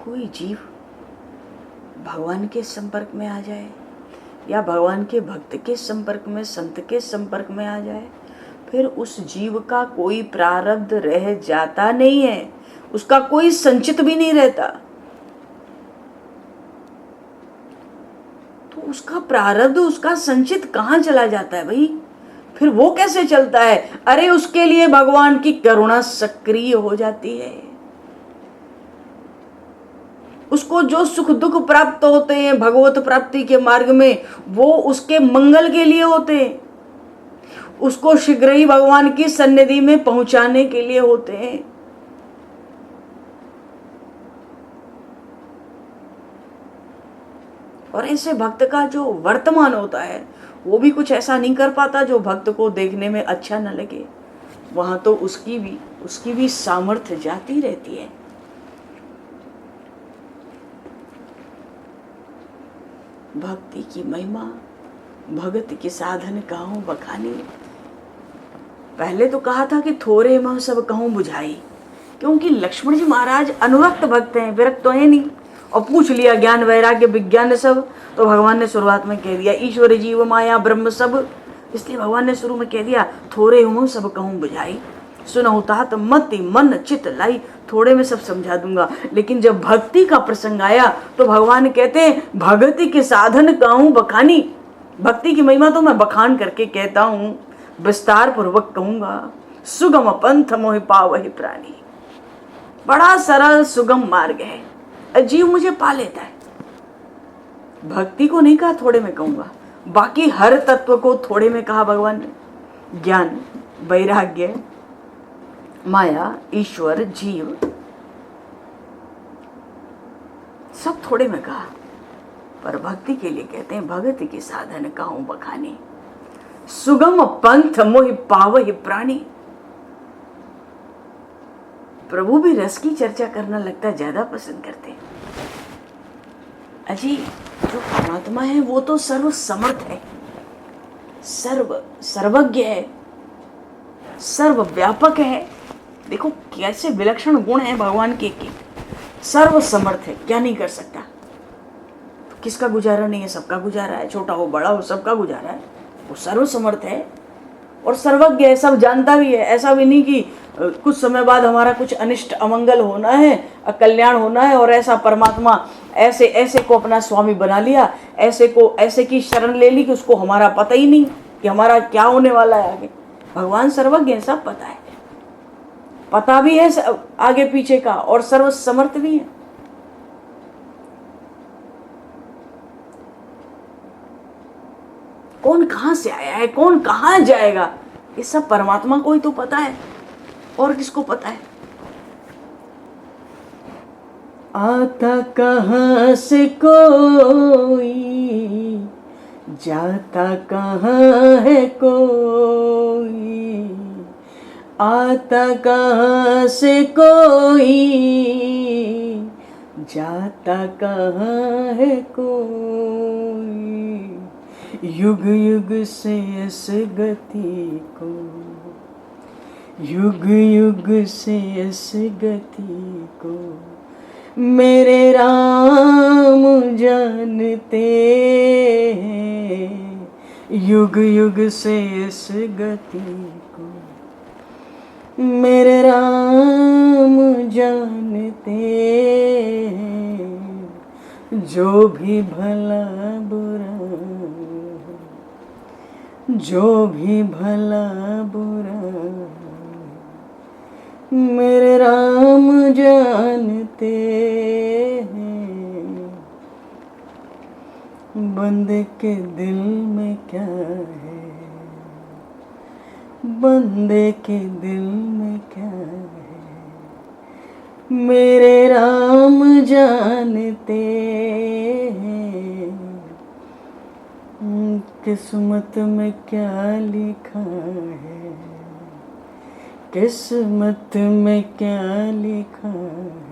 Speaker 1: कोई जीव भगवान के संपर्क में आ जाए या भगवान के भक्त के संपर्क में, संत के संपर्क में आ जाए, फिर उस जीव का कोई प्रारब्ध रह जाता नहीं है, उसका कोई संचित भी नहीं रहता। प्रारब्ध उसका संचित कहाँ चला जाता है भाई, फिर वो कैसे चलता है? अरे उसके लिए भगवान की करुणा सक्रिय हो जाती है। उसको जो सुख दुख प्राप्त होते हैं भगवत प्राप्ति के मार्ग में, वो उसके मंगल के लिए होते हैं, उसको शीघ्र ही भगवान की सन्निधि में पहुंचाने के लिए होते हैं। और ऐसे भक्त का जो वर्तमान होता है वो भी कुछ ऐसा नहीं कर पाता जो भक्त को देखने में अच्छा न लगे। वहां तो उसकी भी सामर्थ्य जाती रहती है। भक्ति की महिमा, भगत के साधन कहूं बखानी। पहले तो कहा था कि थोरे में सब कहूं बुझाई, क्योंकि लक्ष्मण जी महाराज अनुरक्त भक्त हैं, विरक्त तो है नहीं। और पूछ लिया ज्ञान वैराग्य विज्ञान सब, तो भगवान ने शुरुआत में कह दिया ईश्वर जीव माया ब्रह्म सब। इसलिए भगवान ने शुरू में कह दिया थोरे हूँ सब कहूँ बुझाई, सुनहु तात मति मन चित लाई। थोड़े में सब समझा दूंगा। लेकिन जब भक्ति का प्रसंग आया तो भगवान कहते हैं भगति के साधन कहूँ बखानी। भक्ति की महिमा तो मैं बखान करके कहता हूँ, विस्तार पूर्वक कहूंगा। सुगम पंथ मोहि पावहि प्राणी, बड़ा सरल सुगम मार्ग है, जीव मुझे पा लेता है। भक्ति को नहीं कहा थोड़े में कहूंगा, बाकी हर तत्व को थोड़े में कहा भगवान ने। ज्ञान वैराग्य माया ईश्वर जीव सब थोड़े में कहा, पर भक्ति के लिए कहते हैं भगति के साधन कहूं बखानी। सुगम पंथ मोहि पावहि प्राणी। प्रभु भी रस की चर्चा करना लगता ज्यादा पसंद करते हैं। अजी जो परमात्मा है वो तो सर्व समर्थ है, सर्वज्ञ है, सर्वव्यापक है। देखो कैसे विलक्षण गुण है भगवान के। सर्व समर्थ है, क्या नहीं कर सकता। तो किसका गुजारा नहीं है? सबका गुजारा है, छोटा हो बड़ा हो सबका गुजारा है। वो सर्व समर्थ है और सर्वज्ञ है, सब जानता भी है। ऐसा भी नहीं कि कुछ समय बाद हमारा कुछ अनिष्ट अमंगल होना है, अकल्याण होना है और ऐसा परमात्मा ऐसे को अपना स्वामी बना लिया, ऐसे की शरण ले ली कि उसको हमारा पता ही नहीं कि हमारा क्या होने वाला है आगे। भगवान सर्वज्ञ है, सब पता है, पता भी है आगे पीछे का, और सर्व समर्थ भी है। कौन कहां से आया है, कौन कहां जाएगा, ये सब परमात्मा को ही तो पता है, और किसको पता है। आता कहां से कोई, जाता कहां है कोई। आता कहां से कोई, जाता कहां है कोई। युग युग से इस गति को, युग युग से इस गति को मेरे राम जानते हैं। युग युग से इस गति को मेरे राम जानते हैं। जो भी भला बुरा, जो भी भला बुरा मेरे राम जानते हैं। बंदे के दिल में क्या है, बंदे के दिल में क्या है मेरे राम जानते हैं। किस्मत में क्या लिखा है, किस्मत में क्या लिखा है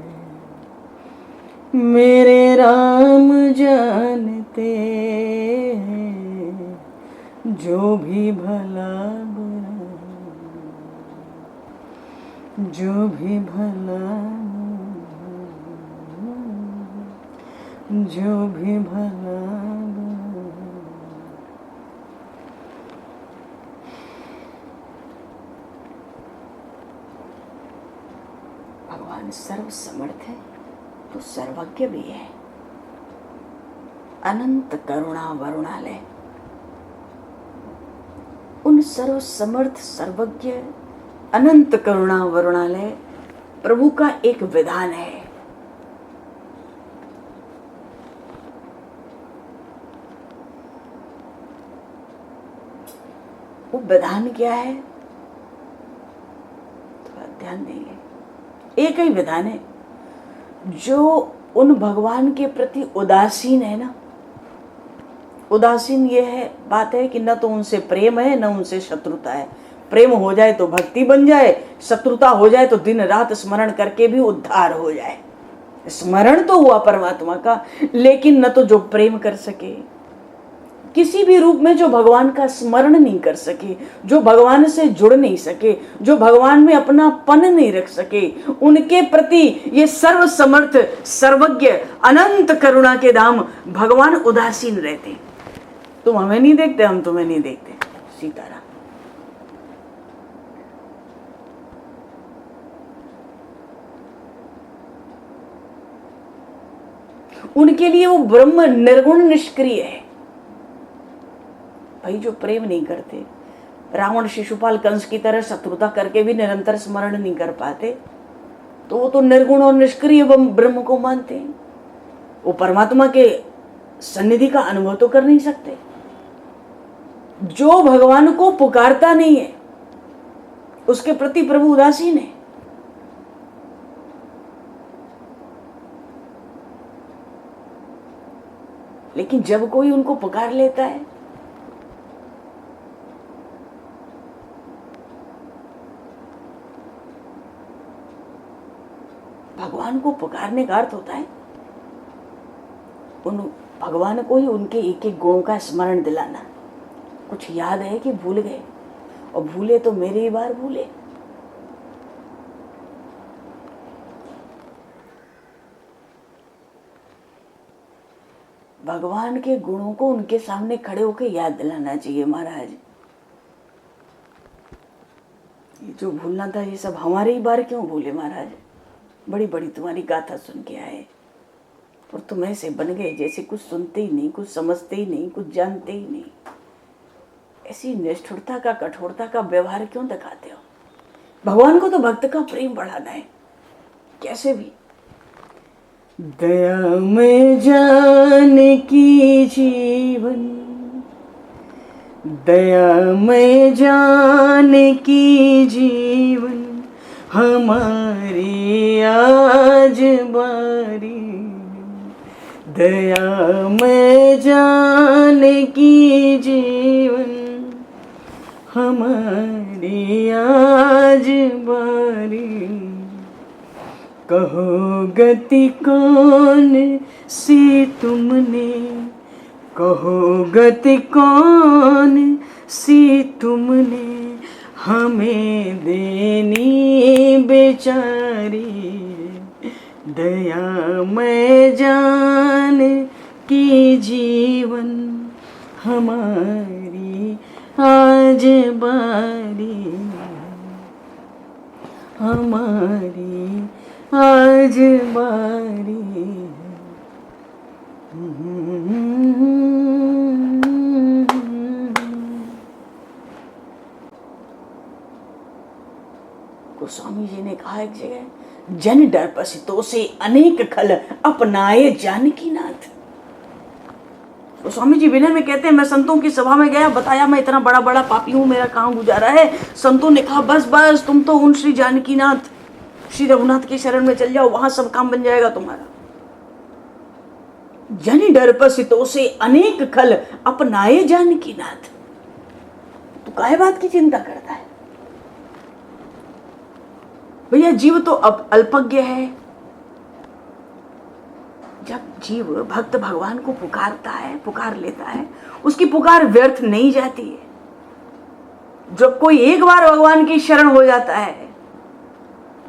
Speaker 1: मेरे राम जानते हैं। जो भी भला बुरा, जो भी भला, जो भी भला भगवान सर्व समर्थ है तो सर्वज्ञ भी है। अनंत करुणा वरुणालय, उन सर्व समर्थ सर्वज्ञ अनंत करुणा वरुणालय प्रभु का एक विधान है। वो विधान क्या है? थोड़ा ध्यान देंगे। एक ही विधान है, जो उन भगवान के प्रति उदासीन है ना, उदासीन ये है बात है कि न तो उनसे प्रेम है न उनसे शत्रुता है। प्रेम हो जाए तो भक्ति बन जाए, शत्रुता हो जाए तो दिन रात स्मरण करके भी उद्धार हो जाए। स्मरण तो हुआ परमात्मा का, लेकिन न तो जो प्रेम कर सके, किसी भी रूप में जो भगवान का स्मरण नहीं कर सके, जो भगवान से जुड़ नहीं सके, जो भगवान में अपना पन नहीं रख सके, उनके प्रति ये सर्व समर्थ सर्वज्ञ अनंत करुणा के धाम भगवान उदासीन रहते। तुम हमें नहीं देखते, हम तुम्हें नहीं देखते। सीताराम। उनके लिए वो ब्रह्म निर्गुण निष्क्रिय है। भाई जो प्रेम नहीं करते, रावण शिशुपाल कंस की तरह शत्रुता करके भी निरंतर स्मरण नहीं कर पाते, तो वो तो निर्गुण और निष्क्रिय ब्रह्म को मानते हैं। वो परमात्मा के सन्निधि का अनुभव तो कर नहीं सकते। जो भगवान को पुकारता नहीं है उसके प्रति प्रभु उदासीन है। लेकिन जब कोई उनको पुकार लेता है, भगवान को पुकारने का अर्थ होता है उन भगवान को ही उनके एक एक गुणों का स्मरण दिलाना। कुछ याद है कि भूल गए, और भूले तो मेरे ही बार भूले। भगवान के गुणों को उनके सामने खड़े होकर याद दिलाना चाहिए। महाराज ये जो भूलना था ये सब हमारे ही बार क्यों भूले? महाराज बड़ी बड़ी तुम्हारी गाथा सुन के आए और तुम ऐसे बन गए जैसे कुछ सुनते ही नहीं, कुछ समझते ही नहीं, कुछ जानते ही नहीं। ऐसी निष्ठुरता का, कठोरता का व्यवहार क्यों दिखाते हो? भगवान को तो भक्त का प्रेम बढ़ाना है कैसे भी। दया में जान की जीवन, दया में जान की जीवन हमारी आज बारी। दया में जान की जीवन हमारी आज बारी। कहो गति कौन सी तुमने, कहो गति कौन सी तुमने हमें देनी बेचारी। दया में जान की जीवन हमारी आज बारी, हमारी आज बारी। गोस्वामी जी ने कहा एक जगह, जन डरपसितों से अनेक खल अपनाए जानकी नाथ। गोस्वामी जी विनय में कहते हैं, मैं संतों की सभा में गया, बताया मैं इतना बड़ा बड़ा पापी हूं, मेरा कहां गुजारा है। संतों ने कहा बस बस तुम तो उन श्री जानकी नाथ श्री रघुनाथ की शरण में चल जाओ, वहां सब काम बन जाएगा तुम्हारा। जन डरपसितों से अनेक खल अपनाए जानकी नाथ। तो काहे बात की चिंता करता है भैया? जीव तो अब अल्पज्ञ है। जब जीव भक्त भगवान को पुकारता है, पुकार लेता है, उसकी पुकार व्यर्थ नहीं जाती है। जब कोई एक बार भगवान की शरण हो जाता है,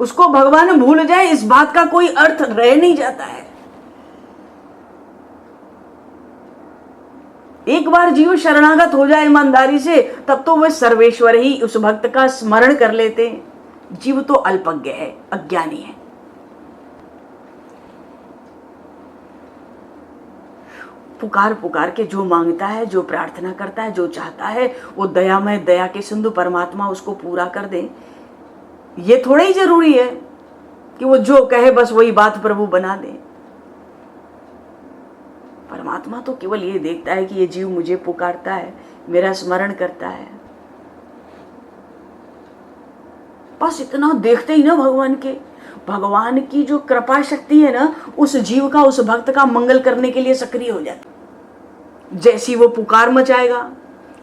Speaker 1: उसको भगवान भूल जाए इस बात का कोई अर्थ रह नहीं जाता है। एक बार जीव शरणागत हो जाए ईमानदारी से, तब तो वह सर्वेश्वर ही उस भक्त का स्मरण कर लेते हैं। जीव तो अल्पज्ञ है, अज्ञानी है। पुकार पुकार के जो मांगता है, जो प्रार्थना करता है, जो चाहता है, वो दयामय दया के सिंधु परमात्मा उसको पूरा कर दे। ये थोड़ा ही जरूरी है कि वो जो कहे बस वही बात प्रभु बना दे। परमात्मा तो केवल ये देखता है कि ये जीव मुझे पुकारता है, मेरा स्मरण करता है, बस इतना देखते ही ना भगवान की जो कृपा शक्ति है ना, उस जीव का, उस भक्त का मंगल करने के लिए सक्रिय हो जाती। जैसी वो पुकार मचाएगा,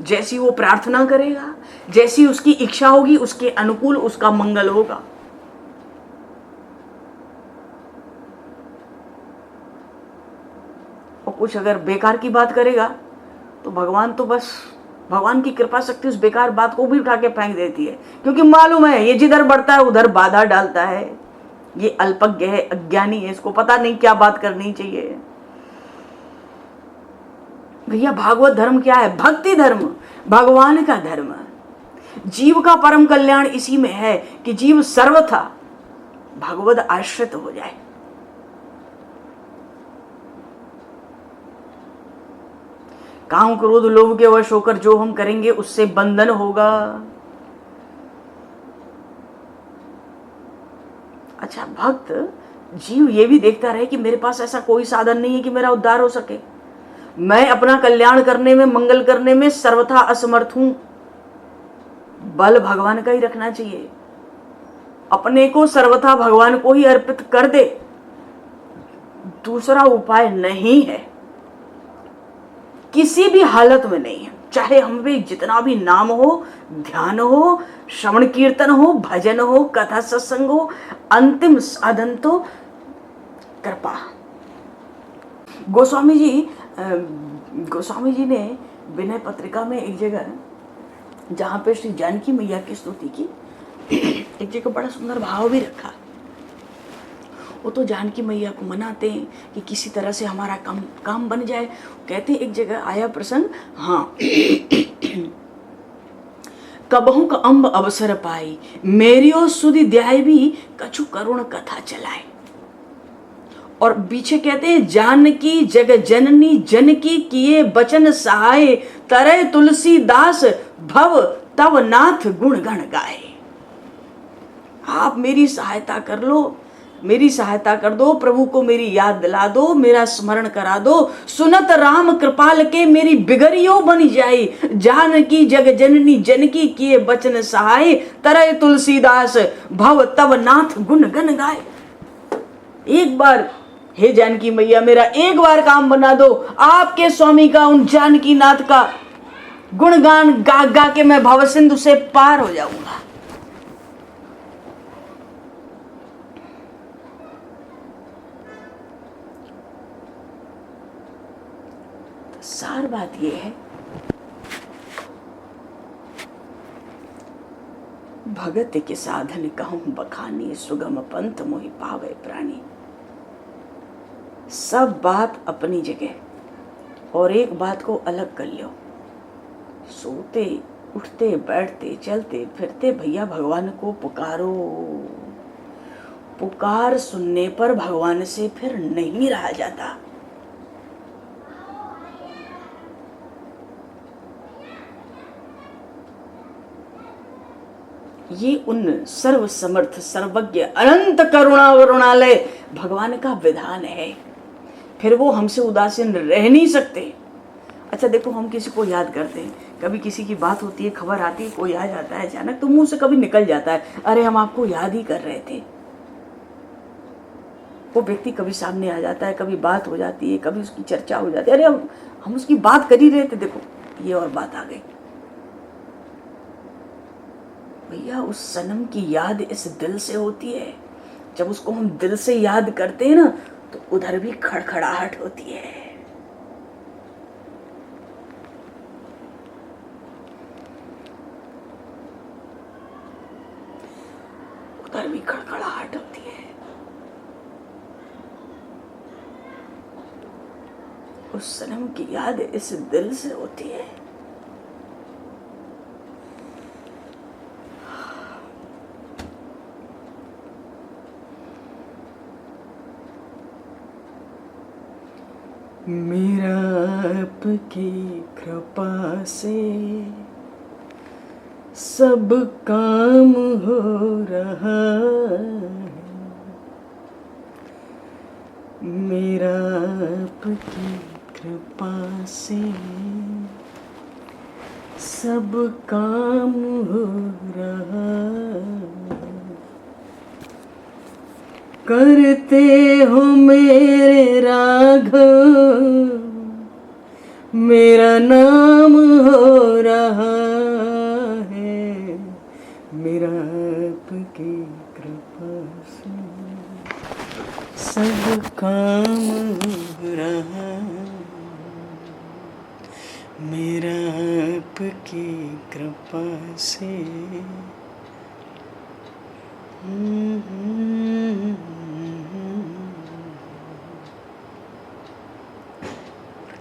Speaker 1: जैसी वो प्रार्थना करेगा, जैसी उसकी इच्छा होगी, उसके अनुकूल उसका मंगल होगा। और कुछ अगर बेकार की बात करेगा तो भगवान तो बस, भगवान की कृपा शक्ति उस बेकार बात को भी उठा के फेंक देती है, क्योंकि मालूम है ये जिधर बढ़ता है उधर बाधा डालता है। ये अल्पज्ञ है, अज्ञानी है, इसको पता नहीं क्या बात करनी चाहिए। भैया भागवत धर्म क्या है? भक्ति धर्म, भगवान का धर्म। जीव का परम कल्याण इसी में है कि जीव सर्वथा भगवद आश्रित हो जाए। काम क्रोध लोभ के वश होकर जो हम करेंगे उससे बंधन होगा। अच्छा, भक्त जीव ये भी देखता रहे कि मेरे पास ऐसा कोई साधन नहीं है कि मेरा उद्धार हो सके, मैं अपना कल्याण करने में, मंगल करने में सर्वथा असमर्थ हूं। बल भगवान का ही रखना चाहिए, अपने को सर्वथा भगवान को ही अर्पित कर दे, दूसरा उपाय नहीं है, किसी भी हालत में नहीं है। चाहे हम पे जितना भी नाम हो, ध्यान हो, श्रवण कीर्तन हो, भजन हो, कथा सत्संग हो, अंतिम साधन तो कृपा। गोस्वामी जी ने विनय पत्रिका में एक जगह, जहां पे श्री जानकी मैया की स्तुति की, एक जगह बड़ा सुंदर भाव भी रखा। वो तो जानकी मैया को मनाते हैं कि किसी तरह से हमारा काम बन जाए। कहते एक जगह आया प्रसंग, हाँ, कबहू का अम्ब अवसर पाई, मेरियो सुधि ध्याय भी कछु करुण कथा चलाए। और पीछे कहते हैं, जानकी जग जननी जनकी किए बचन सहाय, तरय तुलसी दास भव तव नाथ गुण गण गाए। आप मेरी सहायता कर लो, मेरी सहायता कर दो, प्रभु को मेरी याद दिला दो, मेरा स्मरण करा दो। सुनत राम कृपाल के मेरी बिगड़ियो बन जाई, जानकी जग जननी जनकी किए बचन सहाय, तरय तुलसीदास भव तव नाथ गुण गण गाए। एक बार हे जानकी मैया, मेरा एक बार काम बना दो, आपके स्वामी का, उन जानकी नाथ का गुणगान गा गा के मैं भवसिंधु से पार हो जाऊंगा। सार बात यह है, भगत के साधन कहूं बखानी, सुगम पंथ मोहि पावे प्राणी। सब बात अपनी जगह, और एक बात को अलग कर लो। सोते उठते बैठते चलते फिरते भैया भगवान को पुकारो। पुकार सुनने पर भगवान से फिर नहीं रहा जाता। ये उन सर्व समर्थ सर्वज्ञ अनंत करुणा वरुणालय भगवान का विधान है, फिर वो हमसे उदासीन रह नहीं सकते। अच्छा देखो, हम किसी को याद करते हैं, कभी किसी की बात होती है, खबर आती है, कोई आ जाता है अचानक, तो मुंह से कभी निकल जाता है, अरे हम आपको याद ही कर रहे थे। वो व्यक्ति कभी सामने आ जाता है, कभी बात हो जाती है, कभी उसकी चर्चा हो जाती है, अरे हम उसकी बात कर ही रहे थे, देखो ये और बात आ गई। भैया उस सनम की याद इस दिल से होती है। जब उसको हम दिल से याद करते हैं ना, तो उधर भी खड़खड़ाहट होती है। उधर भी खड़खड़ाहट होती है। उस सनम की याद इस दिल से होती है। मेरा आपकी कृपा से सब काम हो रहा है, मेरा आपकी कृपा से सब काम हो रहा है। करते हो मेरे राघव, मेरा नाम हो रहा है, मेरा आपकी कृपा से सब काम हो रहा है, मेरा आपकी कृपा से।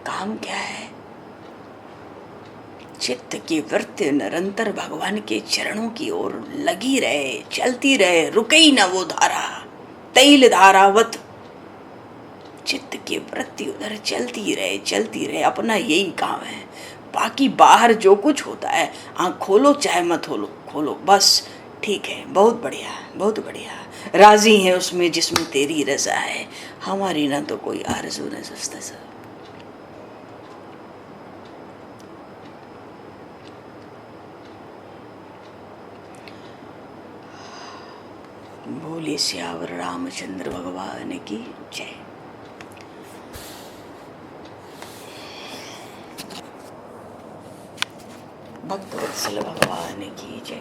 Speaker 1: काम क्या है? चित्त की वृत्ति निरंतर भगवान के चरणों की ओर लगी रहे, चलती रहे, रुके ही ना वो धारा, तैल धारावत चित्त की वृत्ति उधर चलती रहे, अपना यही काम है। बाकी बाहर जो कुछ होता है, आँख खोलो चाहे मत खोलो, बस ठीक है, बहुत बढ़िया, बहुत बढ़िया, राजी है उसमें जिसमें तेरी रजा है, हमारी ना तो कोई आरज़ू न सुस्ता सा। बोले सियावर रामचंद्र भगवान की जय। भक्तवत्सल भगवान की जय।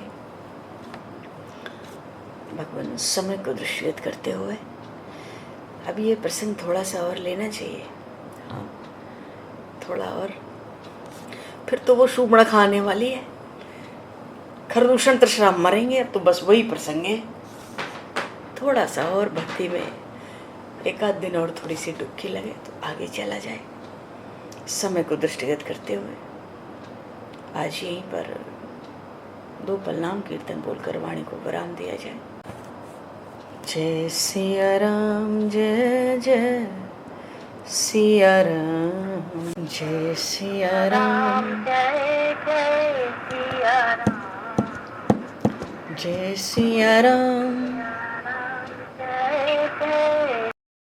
Speaker 1: भगवान समय को दृष्टिगत करते हुए अब ये प्रसंग थोड़ा सा और लेना चाहिए, हाँ थोड़ा और, फिर तो वो शूबड़ा खाने वाली है, खरदूषण तृष्णा मरेंगे, अब तो बस वही प्रसंग है। थोड़ा सा और भक्ति में एक आध दिन और थोड़ी सी डुबकी लगे तो आगे चला जाए। समय को दृष्टिगत करते हुए आज यहीं पर 2 पल नाम कीर्तन बोलकर वाणी को विराम दिया जाए। जय सिया राम, जय जय सिया राम, जय सिया राम, जय जय सिया राम, जय सिया राम, जय जय